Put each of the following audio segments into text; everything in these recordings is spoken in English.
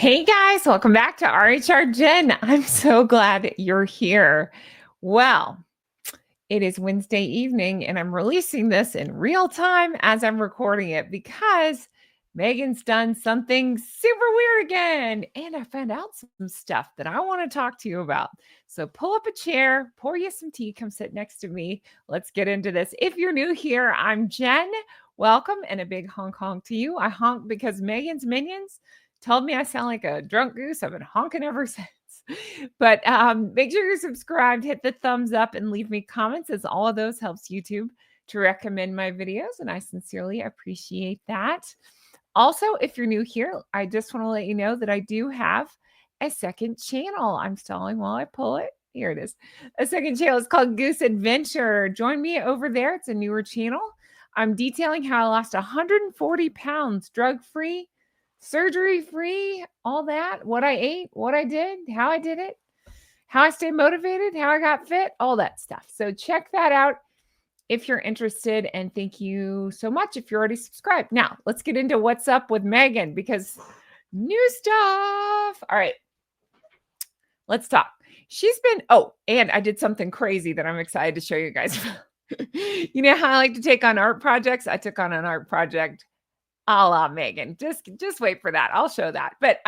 Hey guys, welcome back to RHR Jen. I'm so glad you're here. Well, it is Wednesday evening and I'm releasing this in real time as I'm recording it because Meghan's done something super weird again. And I found out some stuff that I want to talk to you about. So pull up a chair, pour you some tea, come sit next to me. Let's get into this. If you're new here, I'm Jen. Welcome and a big honk honk to you. I honk because Meghan's minions told me I sound like a drunk goose. I've been honking ever since. But make sure you're subscribed, hit the thumbs up, and leave me comments, as all of those helps YouTube to recommend my videos, and I sincerely appreciate that. Also, if you're new here, I just want to let you know that I do have a second channel. I'm stalling while I pull it. Here it is. A second channel is called Goose Adventure. Join me over there. It's a newer channel. I'm detailing how I lost 140 pounds drug-free, surgery-free, all that, what I ate, what I did, how I did it, how I stayed motivated, how I got fit, all that stuff. So check that out if you're interested. And thank you so much if you're already subscribed. Now, let's get into what's up with Meghan because new stuff. All right, let's talk. She's been, and I did something crazy that I'm excited to show you guys. You know how I like to take on art projects? I took on an art project a la Meghan. Just wait for that. I'll show that. But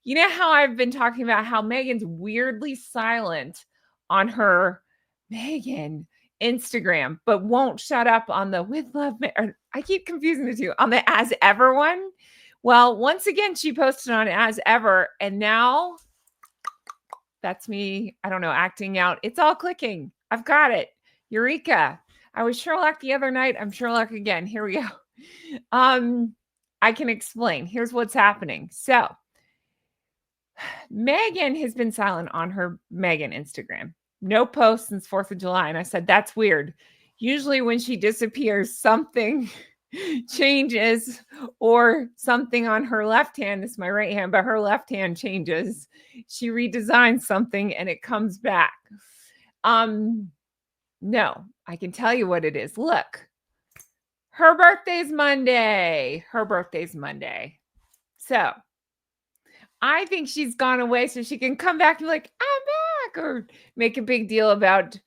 you know how I've been talking about how Meghan's weirdly silent on her Meghan Instagram, but won't shut up on the with love. Or I keep confusing the two on the as ever one. Well, once again, she posted on as ever, and now that's me. I don't know, acting out. It's all clicking. I've got it. Eureka. I was Sherlock the other night. I'm Sherlock again. Here we go. I can explain. Here's what's happening. So, Meghan has been silent on her Meghan Instagram. No posts since 4th of July. And I said, that's weird. Usually when she disappears, something changes or something on her left hand. This is my right hand, but her left hand changes. She redesigns something and it comes back. No, I can tell you what it is. Look. Her birthday's Monday. So I think she's gone away so she can come back and be like, I'm back, or make a big deal about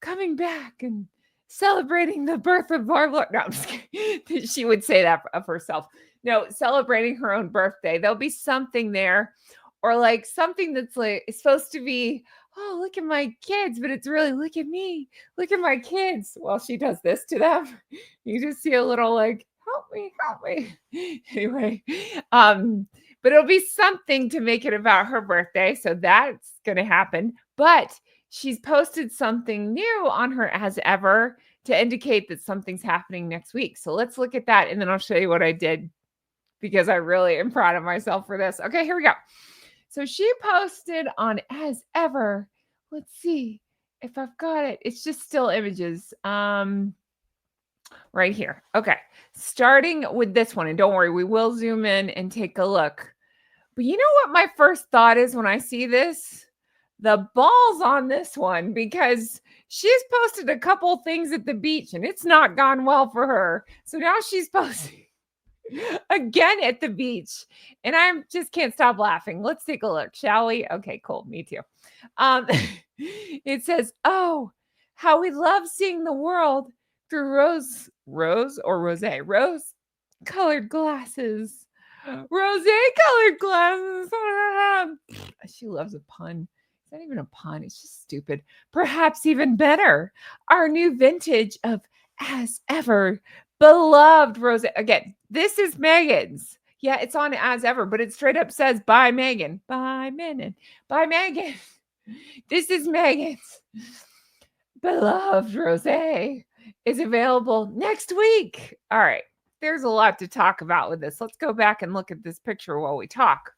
coming back and celebrating the birth of Barbara. No, I'm just kidding. She would say that of herself. No, celebrating her own birthday. There'll be something there, or like something that's like, it's supposed to be, oh, look at my kids, but it's really, look at me, look at my kids. Well, she does this to them. You just see a little like, help me. Anyway, but it'll be something to make it about her birthday. So that's going to happen. But she's posted something new on her as ever to indicate that something's happening next week. So let's look at that. And then I'll show you what I did because I really am proud of myself for this. Okay, here we go. So she posted on as ever. Let's see if I've got it. It's just still images. Right here. Okay. Starting with this one. And don't worry, we will zoom in and take a look. But you know what my first thought is when I see this? The balls on this one, because she's posted a couple things at the beach and it's not gone well for her. So now she's posting again at the beach, and I just can't stop laughing. Let's take a look, shall we? Okay, cool. Me too. It says, "Oh, how we love seeing the world through rose-colored glasses. Rose-colored glasses." She loves a pun. It's not even a pun. It's just stupid. Perhaps even better, our new vintage of as ever beloved rose. Again, this is Meghan's. Yeah, it's on as ever, but it straight up says by Meghan. By Meghan. By Meghan. This is Meghan's beloved rosé is available next week. All right. There's a lot to talk about with this. Let's go back and look at this picture while we talk.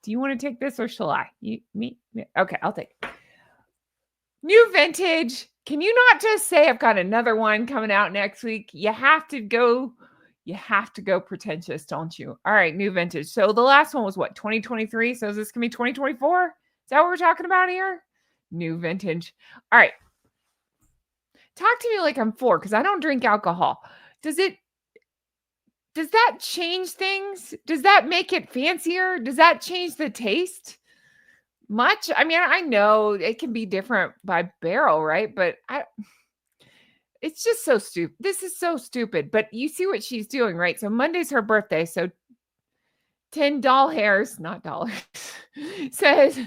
Do you want to take this or shall I? Me? Okay, I'll take it. New vintage. Can you not just say I've got another one coming out next week? You have to go pretentious, don't you? All right, new vintage. So the last one was what, 2023? So is this going to be 2024? Is that what we're talking about here? New vintage. All right. Talk to me like I'm 4 because I don't drink alcohol. Does does that change things? Does that make it fancier? Does that change the taste much? I mean, I know it can be different by barrel, right? But it's just so stupid. This is so stupid. But you see what she's doing, right? So Monday's her birthday. So 10 doll hairs, not dollars, says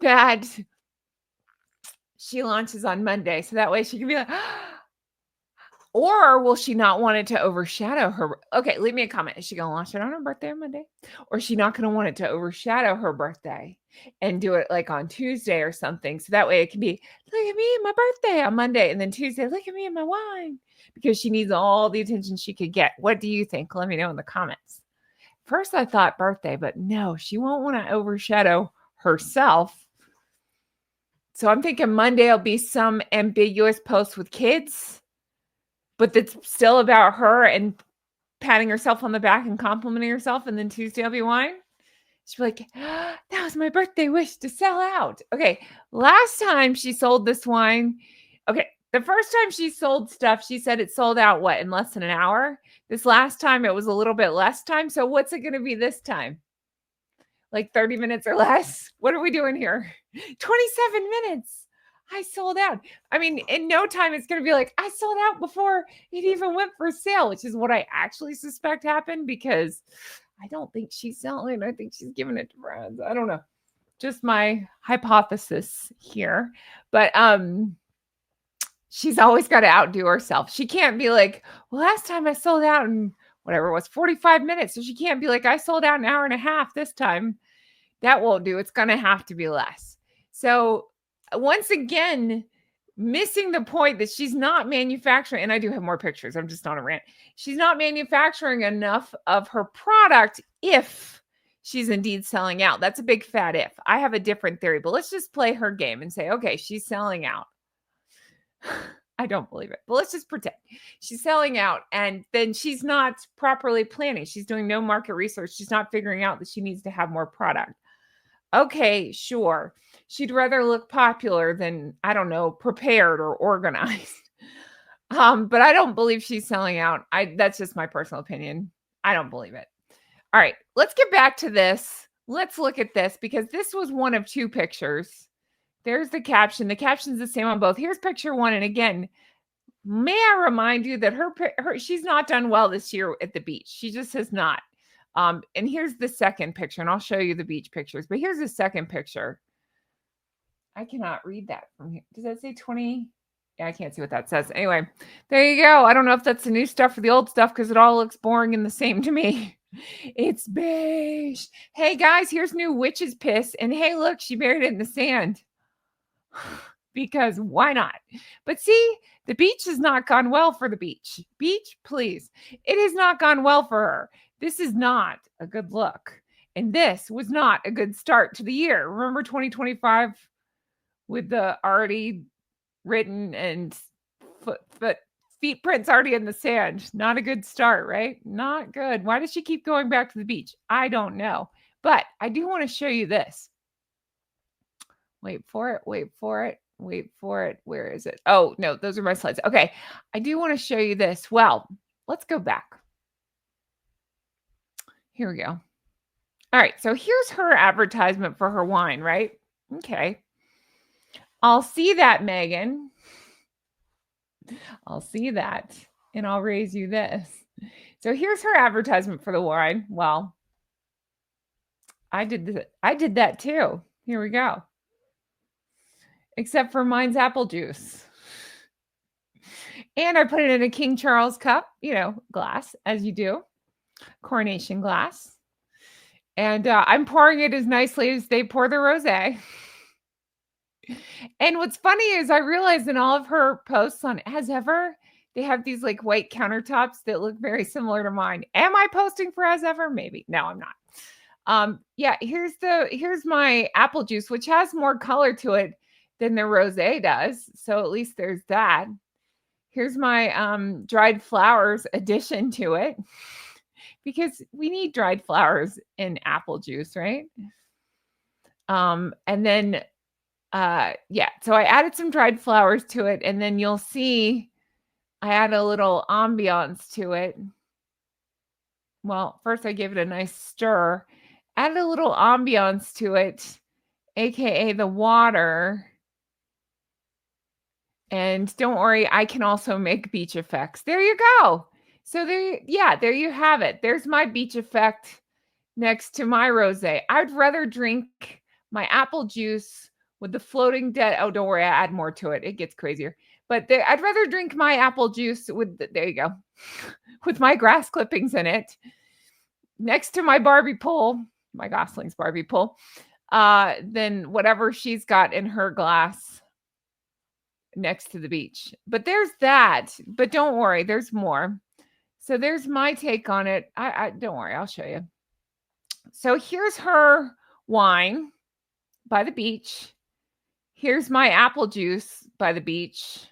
that she launches on Monday. So that way she can be like, or will she not want it to overshadow her? Okay, leave me a comment. Is she going to launch it on her birthday on Monday? Or is she not going to want it to overshadow her birthday and do it like on Tuesday or something? So that way it can be, look at me and my birthday on Monday. And then Tuesday, look at me and my wine. Because she needs all the attention she could get. What do you think? Let me know in the comments. First, I thought birthday, but no, she won't want to overshadow herself. So I'm thinking Monday will be some ambiguous post with kids, but that's still about her and patting herself on the back and complimenting herself. And then Tuesday will be wine. She'll be like, that was my birthday wish to sell out. Okay. Last time she sold this wine. Okay. The first time she sold stuff, she said it sold out, what, in less than an hour? This last time, it was a little bit less time. So what's it going to be this time? Like 30 minutes or less? What are we doing here? 27 minutes. I sold out. I mean, in no time, it's going to be like, I sold out before it even went for sale, which is what I actually suspect happened because I don't think she's selling. I think she's giving it to friends. I don't know. Just my hypothesis here. But she's always got to outdo herself. She can't be like, well, last time I sold out in whatever it was, 45 minutes. So she can't be like, I sold out an hour and a half this time. That won't do. It's going to have to be less. So once again, missing the point that she's not manufacturing, and I do have more pictures. I'm just on a rant. She's not manufacturing enough of her product if she's indeed selling out. That's a big fat if. I have a different theory, but let's just play her game and say, okay, she's selling out. I don't believe it, but let's just pretend she's selling out and then she's not properly planning. She's doing no market research. She's not figuring out that she needs to have more product. Okay, sure. She'd rather look popular than, I don't know, prepared or organized. But I don't believe she's selling out. That's just my personal opinion. I don't believe it. All right, let's get back to this. Let's look at this because this was one of two pictures. There's the caption. The caption's the same on both. Here's picture one. And again, may I remind you that she's not done well this year at the beach. She just has not. And here's the second picture, and I'll show you the beach pictures. But here's the second picture. I cannot read that from here. Does that say 20? Yeah, I can't see what that says. Anyway, there you go. I don't know if that's the new stuff or the old stuff because it all looks boring and the same to me. It's beige. Hey, guys, here's new witch's piss. And hey, look, she buried it in the sand. Because why not? But see, the beach has not gone well for the beach. Beach, please. It has not gone well for her. This is not a good look. And this was not a good start to the year. Remember 2025 with the already written and feet prints already in the sand. Not a good start, right? Not good. Why does she keep going back to the beach? I don't know. But I do want to show you this. Wait for it. Wait for it. Wait for it. Where is it? Oh, no, those are my slides. Okay. I do want to show you this. Well, let's go back. Here we go. All right. So here's her advertisement for her wine, right? Okay. I'll see that, Meghan. I'll see that. And I'll raise you this. So here's her advertisement for the wine. Well, I did that too. Here we go. Except for mine's apple juice. And I put it in a King Charles cup, glass, as you do. Coronation glass. And I'm pouring it as nicely as they pour the rosé. And what's funny is I realized in all of her posts on As Ever, they have these like white countertops that look very similar to mine. Am I posting for As Ever? Maybe. No, I'm not. Yeah, here's my apple juice, which has more color to it than the rosé does. So at least there's that. Here's my dried flowers addition to it because we need dried flowers in apple juice, right? And then, so I added some dried flowers to it, and then you'll see I add a little ambiance to it. Well, first I gave it a nice stir, added a little ambiance to it, aka the water. And don't worry, I can also make beach effects. There you go. So there you have it. There's my beach effect next to my rosé. I'd rather drink my apple juice with the floating dead. Oh, don't worry, I add more to it. It gets crazier. But I'd rather drink my apple juice with there you go, with my grass clippings in it, next to my Barbie pole, my Gosling's Barbie pole, than whatever she's got in her glass next to the beach. But there's that. But don't worry, there's more. So there's my take on it. I don't worry, I'll show you. So here's her wine by the beach. Here's my apple juice by the beach.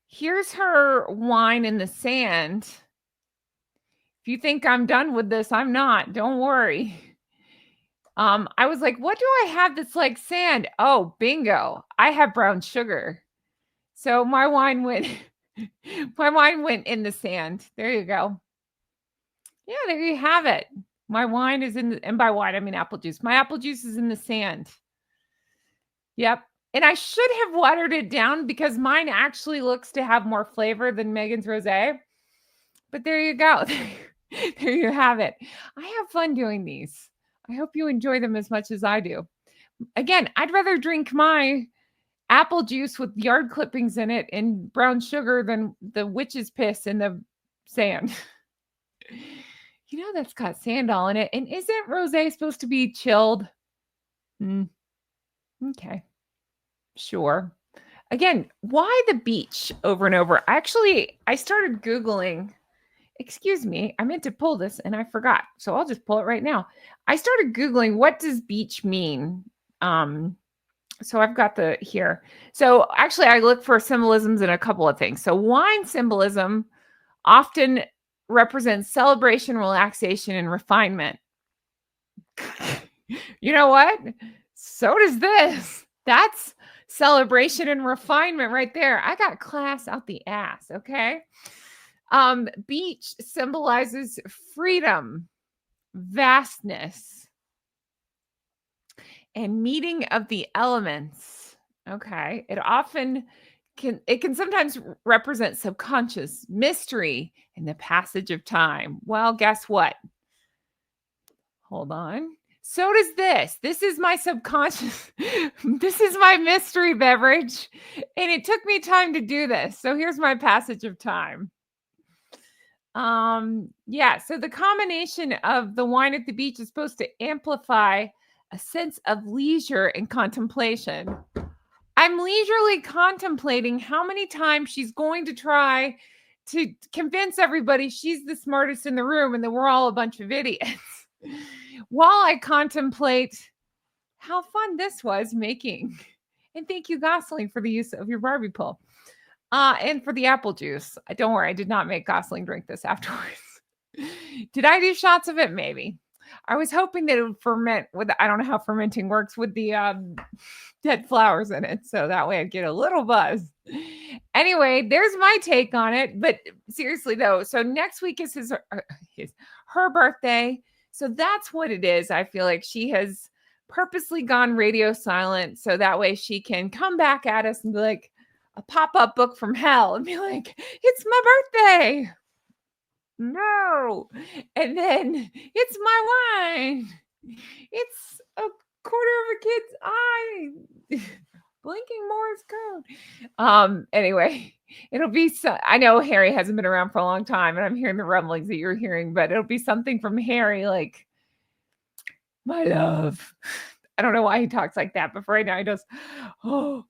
Here's her wine in the sand. If you think I'm done with this, I'm not. Don't worry. I was like, what do I have that's like sand? Oh, bingo. I have brown sugar. So my wine went in the sand. There you go. Yeah, there you have it. My wine is in the, and by wine I mean apple juice. My apple juice is in the sand. Yep. And I should have watered it down because mine actually looks to have more flavor than Meghan's rosé. But there you go. There you have it. I have fun doing these. I hope you enjoy them as much as I do. Again, I'd rather drink my apple juice with yard clippings in it and brown sugar than the witch's piss in the sand. You know that's got sand all in it. And isn't rosé supposed to be chilled? Okay. Sure. Again, why the beach over and over? Actually, I started Googling. Excuse me, I meant to pull this and I forgot. So I'll just pull it right now. I started Googling what does beach mean? So I've got the here. So actually I look for symbolisms in a couple of things. So wine symbolism often represents celebration, relaxation, and refinement. You know what? So does this. That's celebration and refinement right there. I got class out the ass, okay? Beach symbolizes freedom, vastness, and meeting of the elements. Okay. It can sometimes represent subconscious mystery and the passage of time. Well, guess what? Hold on. So does this. This is my subconscious. This is my mystery beverage. And it took me time to do this. So here's my passage of time. Yeah, so the combination of the wine at the beach is supposed to amplify a sense of leisure and contemplation. I'm leisurely contemplating how many times she's going to try to convince everybody she's the smartest in the room and that we're all a bunch of idiots. While I contemplate how fun this was making. And thank you, Gosling, for the use of your Barbie pole. And for the apple juice. Don't worry, I did not make Gosling drink this afterwards. Did I do shots of it? Maybe. I was hoping that it would ferment with, I don't know how fermenting works with the dead flowers in it. So that way I'd get a little buzz. Anyway, there's my take on it. But seriously though, so next week is her birthday. So that's what it is. I feel like she has purposely gone radio silent. So that way she can come back at us and be like, a pop-up book from hell and be like, it's my birthday. No. And then it's my wine. It's a quarter of a kid's eye. Blinking Morse code. Anyway, it'll be I know Harry hasn't been around for a long time and I'm hearing the rumblings that you're hearing, but it'll be something from Harry like, my love. I don't know why he talks like that, but right now he does, oh,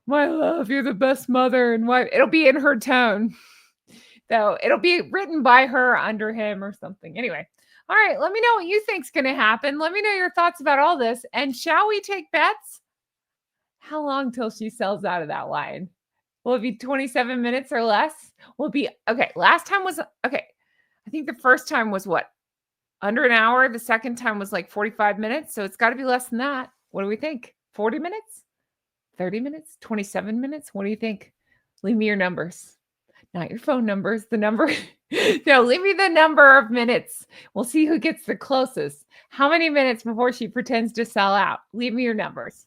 my love, you're the best mother and wife. It'll be in her tone. Though it'll be written by her under him or something. Anyway. All right. Let me know what you think's going to happen. Let me know your thoughts about all this. And shall we take bets? How long till she sells out of that wine? Will it be 27 minutes or less? Will it be okay? Last time was okay. I think the first time was what? Under an hour. The second time was like 45 minutes. So it's got to be less than that. What do we think? 40 minutes? 30 minutes? 27 minutes? What do you think? Leave me your numbers. Not your phone numbers, the number. No, leave me the number of minutes. We'll see who gets the closest. How many minutes before she pretends to sell out? Leave me your numbers.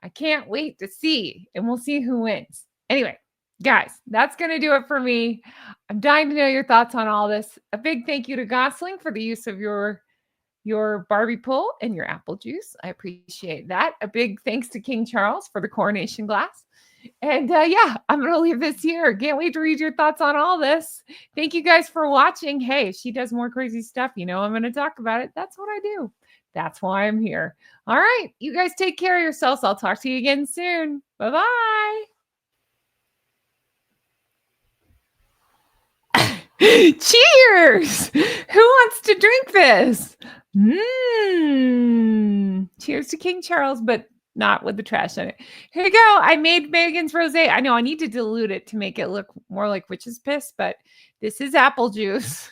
I can't wait to see, and we'll see who wins. Anyway, guys, that's going to do it for me. I'm dying to know your thoughts on all this. A big thank you to Gosling for the use of your Barbie pull and your apple juice. I appreciate that. A big thanks to King Charles for the coronation glass. And yeah, I'm going to leave this here. Can't wait to read your thoughts on all this. Thank you guys for watching. Hey, if she does more crazy stuff, you know I'm going to talk about it. That's what I do. That's why I'm here. All right, you guys take care of yourselves. I'll talk to you again soon. Bye-bye. Cheers! Who wants to drink this? Cheers to King Charles, but not with the trash in it. Here you go. I made Megan's rosé. I know I need to dilute it to make it look more like witch's piss, but this is apple juice.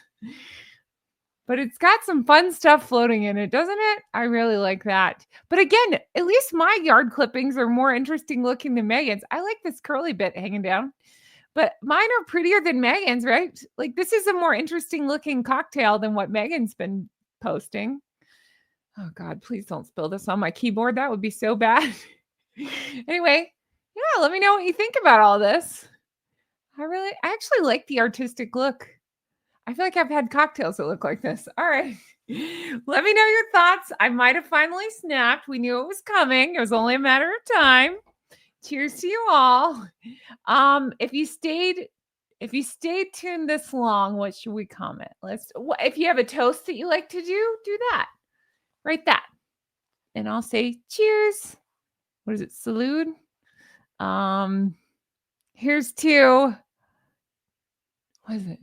But it's got some fun stuff floating in it, doesn't it? I really like that. But again, at least my yard clippings are more interesting looking than Megan's. I like this curly bit hanging down. But mine are prettier than Megan's, right? Like this is a more interesting looking cocktail than what Megan's been posting. Oh God, please don't spill this on my keyboard. That would be so bad. Anyway, yeah, let me know what you think about all this. I actually like the artistic look. I feel like I've had cocktails that look like this. All right. Let me know your thoughts. I might have finally snapped. We knew it was coming. It was only a matter of time. Cheers to you all. If you stayed tuned this long, what should we comment? If you have a toast that you like to do that. Write that. And I'll say cheers. What is it? Salute. Here's to what is it?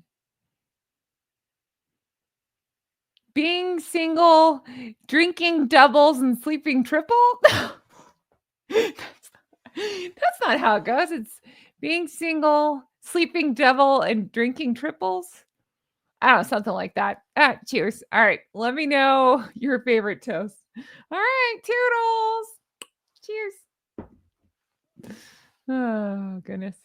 Being single, drinking doubles, and sleeping triple. That's not how it goes. It's being single, sleeping double, and drinking triples. I don't know, something like that. Cheers. All right. Let me know your favorite toast. All right. Toodles. Cheers. Oh, goodness.